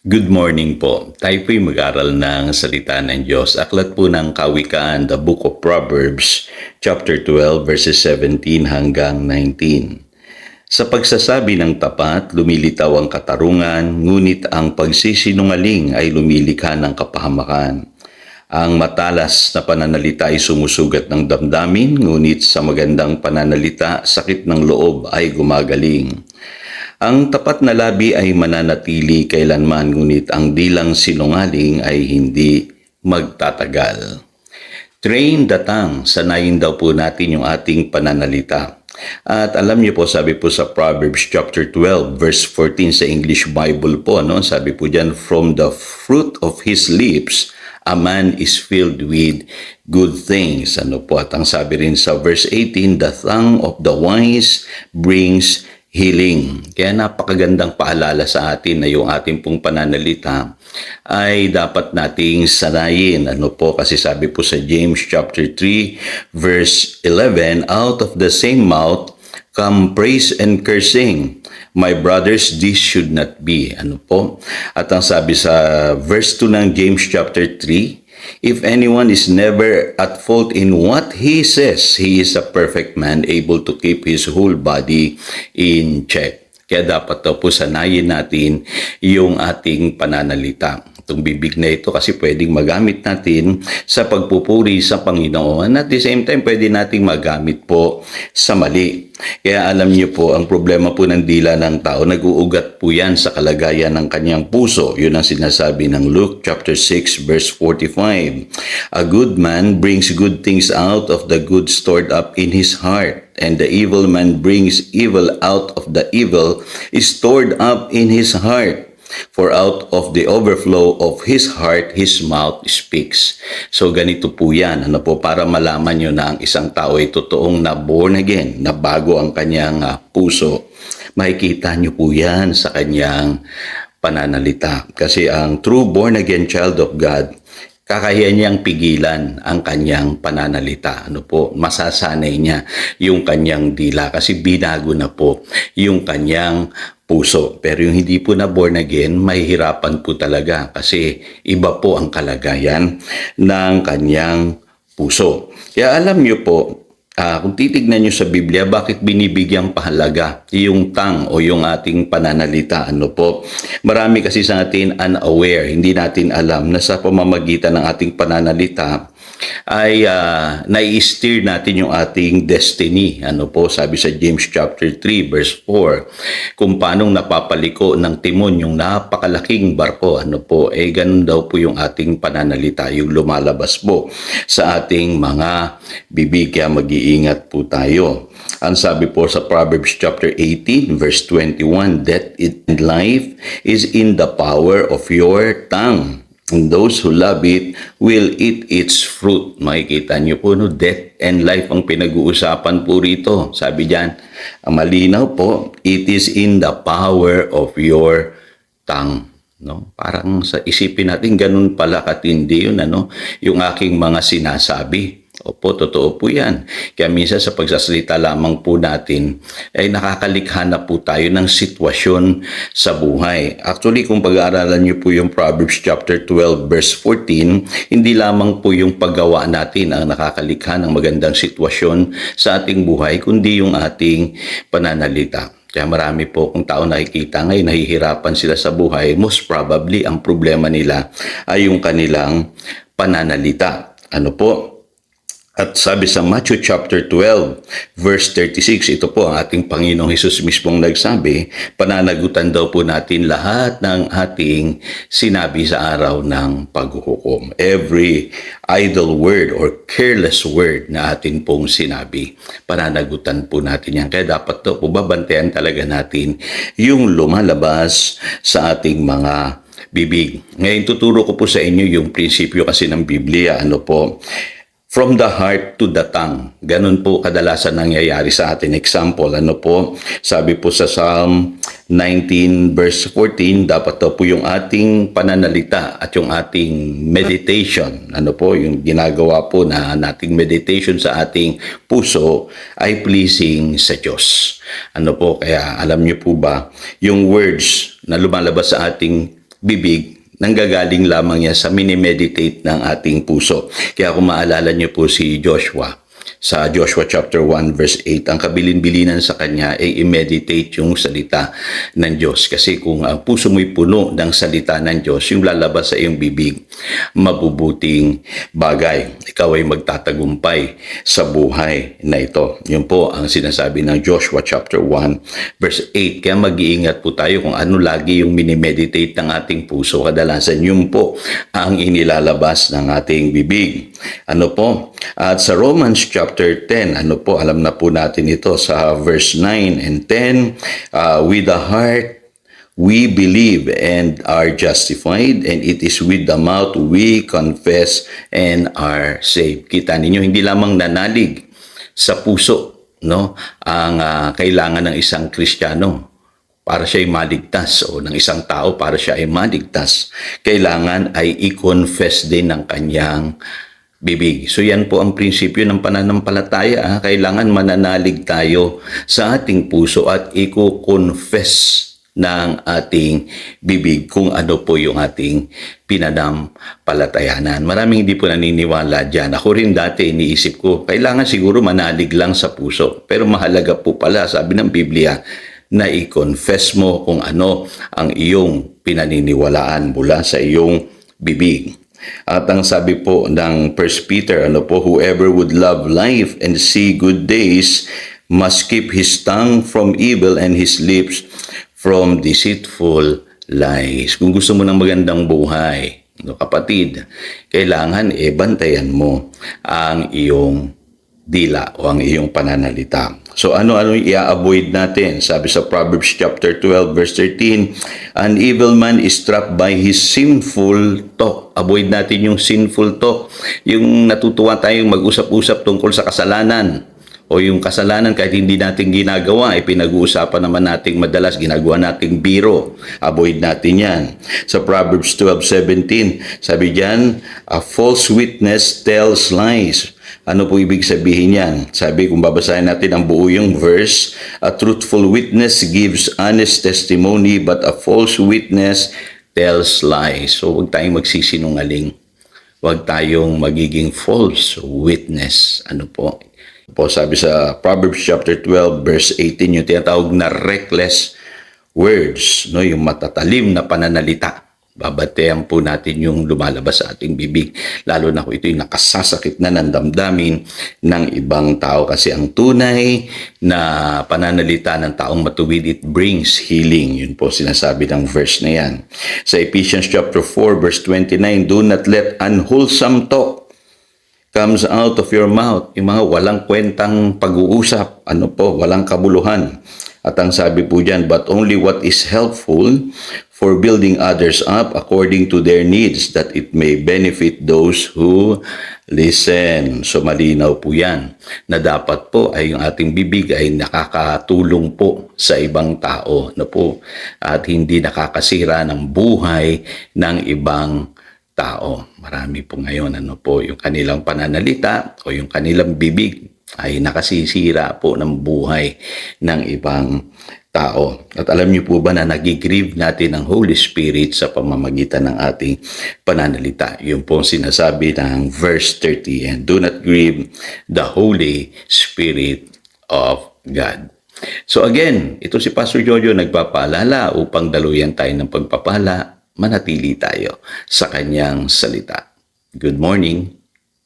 Good morning po. Tayo po'y mag-aral ng salita ng Diyos. Aklat po ng Kawikaan, the Book of Proverbs, chapter 12, verses 17 hanggang 19. Sa pagsasabi ng tapat, lumilitaw ang katarungan, ngunit ang pagsisinungaling ay lumilikha ng kapahamakan. Ang matalas na pananalita ay sumusugat ng damdamin, ngunit sa magandang pananalita, sakit ng loob ay gumagaling. Ang tapat na labi ay mananatili kailanman, ngunit ang dilang sinungaling ay hindi magtatagal. Train the tongue, sanayin daw po natin yung ating pananalita. At alam niyo po, sabi po sa Proverbs chapter 12, verse 14 sa English Bible po, no? Sabi po diyan, from the fruit of his lips, a man is filled with good things. Ano po? At ang sabi rin sa verse 18, the tongue of the wise brings healing. Kaya napakagandang paalala sa atin na yung ating pong pananalita ay dapat nating sanayin. Ano po? Kasi sabi po sa James chapter 3 verse 11, out of the same mouth come praise and cursing. My brothers, this should not be. Ano po? At ang sabi sa verse 2 ng James chapter 3, if anyone is never at fault in what he says, he is a perfect man, able to keep his whole body in check. Kaya dapat daw po sanayin natin yung ating pananalita. Itong bibig na ito kasi pwedeng magamit natin sa pagpupuri sa Panginoon. At the same time, pwede nating magamit po sa mali. Kaya alam niyo po, ang problema po ng dila ng tao, nag-uugat po yan sa kalagayan ng kanyang puso. Yun ang sinasabi ng Luke chapter 6 verse 45. A good man brings good things out of the good stored up in his heart, and the evil man brings evil out of the evil is stored up in his heart. For out of the overflow of his heart, his mouth speaks. So ganito po yan. Ano po, para malaman nyo na ang isang tao ay totoong na born again, na bago ang kanyang puso. Makikita nyo po yan sa kanyang pananalita. Kasi ang true born again child of God, kakahiyan niyang pigilan ang kanyang pananalita. Ano po, masasanay niya yung kanyang dila kasi binago na po yung kanyang puso. Pero yung hindi po na born again, mahihirapan po talaga kasi iba po ang kalagayan ng kanyang puso. Kaya alam niyo po, kung titignan nyo sa Biblia, bakit binibigyang pahalaga yung tongue o yung ating pananalita? Ano po? Marami kasi sa atin unaware, hindi natin alam na sa pamamagitan ng ating pananalita ay nai-steer natin yung ating destiny. Ano po? Sabi sa James chapter 3 verse 4, kung paanong napapaliko ng timon yung napakalaking barko. Ano po? Ganun daw po yung ating pananalita, yung lumalabas po sa ating mga bibig. Kaya mag-iingat po tayo. Ang sabi po sa Proverbs chapter 18 verse 21, death and life is in the power of your tongue, and those who love it will eat its fruit. Makikita niyo po, no? Death and life ang pinag-uusapan po rito. Sabi diyan, ang malinaw po, it is in the power of your tongue. No? Parang sa isipin natin, ganun pala katindi yun, ano? Yung aking mga sinasabi. Opo, totoo po yan. Kaya minsan sa pagsasalita lamang po natin, ay nakakalikha na po tayo ng sitwasyon sa buhay. Actually, kung pag-aaralan niyo po yung Proverbs chapter 12 verse 14, hindi lamang po yung paggawa natin ang nakakalikha ng magandang sitwasyon sa ating buhay, kundi yung ating pananalita. Kaya marami po kung tao nakikita ngayon, nahihirapan sila sa buhay, most probably ang problema nila ay yung kanilang pananalita. Ano po? At sabi sa Matthew chapter 12 verse 36, ito po ang ating Panginoong Hesus mismong nagsabi, pananagutan daw po natin lahat ng ating sinabi sa araw ng paghuhukom. Every idle word or careless word na atin pong sinabi, pananagutan po natin yan. Kaya dapat daw po babantayan talaga natin yung lumalabas sa ating mga bibig. Ngayon tuturo ko po sa inyo yung prinsipyo kasi ng Biblia. Ano po? From the heart to the tongue. Ganun po kadalasan nangyayari sa atin. Example, ano po? Sabi po sa Psalm 19 verse 14, dapat daw po yung ating pananalita at yung ating meditation, ano po, yung ginagawa po na nating meditation sa ating puso ay pleasing sa Diyos. Ano po, kaya alam niyo po ba, yung words na lumalabas sa ating bibig, nanggagaling lamang yan sa minimeditate ng ating puso. Kaya kung maalala niyo po si Joshua, sa Joshua chapter 1 verse 8, ang kabilin-bilinan sa kanya ay i-meditate yung salita ng Diyos. Kasi kung ang puso mo'y puno ng salita ng Diyos, yung lalabas sa iyong bibig, mabubuting bagay. Ikaw ay magtatagumpay sa buhay na ito. Yun po ang sinasabi ng Joshua chapter 1 verse 8. Kaya mag-iingat po tayo kung ano lagi yung minimeditate ng ating puso. Kadalasan yun po ang inilalabas ng ating bibig. Ano po? At sa Romans chapter 10, alam na po natin ito sa verse 9 and 10, with the heart we believe and are justified, and it is with the mouth we confess and are saved. Kita ninyo, hindi lamang nanalig sa puso, no, ang kailangan ng isang Kristiyano para siya ay maligtas, o ng isang tao para siya ay maligtas. Kailangan ay i-confess din ng kanyang bibig. So yan po ang prinsipyo ng pananampalataya. Kailangan mananalig tayo sa ating puso at i-confess ng ating bibig kung ano po yung ating pinanampalatayanan. Maraming hindi po naniniwala dyan. Ako rin dati iniisip ko, kailangan siguro manalig lang sa puso. Pero mahalaga po pala, sabi ng Biblia, na i-confess mo kung ano ang iyong pinaniniwalaan mula sa iyong bibig. At ang sabi po ng 1 Peter, whoever would love life and see good days must keep his tongue from evil and his lips from deceitful lies. Kung gusto mo ng magandang buhay, kapatid, kailangan bantayan mo ang iyong dila o ang iyong pananalita. So ano i-avoid natin? Sabi sa Proverbs chapter 12 verse 13, an evil man is trapped by his sinful talk. Avoid natin yung sinful talk. Yung natutuwa tayong mag-usap-usap tungkol sa kasalanan. O yung kasalanan kahit hindi natin ginagawa, pinag-uusapan naman nating madalas, ginagawa nating biro. Avoid natin yan. Sa Proverbs 12:17, sabi diyan, a false witness tells lies. Ano po ibig sabihin yan? Sabi, kung babasahin natin ang buo yung verse, a truthful witness gives honest testimony, but a false witness tells lies. So, huwag tayong magsisinungaling. Huwag tayong magiging false witness. Ano po? Sabi sa Proverbs chapter 12 verse 18, yung tinatawag na reckless words, no, yung matatalim na pananalita. Babatean po natin yung lumalabas sa ating bibig, lalo na kung ito'y nakasasakit na ng damdamin ng ibang tao. Kasi ang tunay na pananalita ng taong matuwid, it brings healing. Yun po sinasabi ng verse na yan. Sa Ephesians chapter 4 verse 29, do not let unwholesome talk comes out of your mouth. Yung mga walang kwentang pag-uusap, walang kabuluhan. At ang sabi po dyan, but only what is helpful for building others up according to their needs, that it may benefit those who listen. So malinaw po yan, na dapat po ay yung ating bibig ay nakakatulong po sa ibang tao, at hindi nakakasira ng buhay ng ibang tao. Marami po ngayon, yung kanilang pananalita o yung kanilang bibig ay nakasisira po ng buhay ng ibang tao. At alam niyo po ba na nagigrieve natin ang Holy Spirit sa pamamagitan ng ating pananalita? Yung po sinasabi ng verse 30, and do not grieve the Holy Spirit of God. So again, ito si Pastor Jojo nagpapaalala upang daluyan tayo ng pagpapala, manatili tayo sa kanyang salita. Good morning.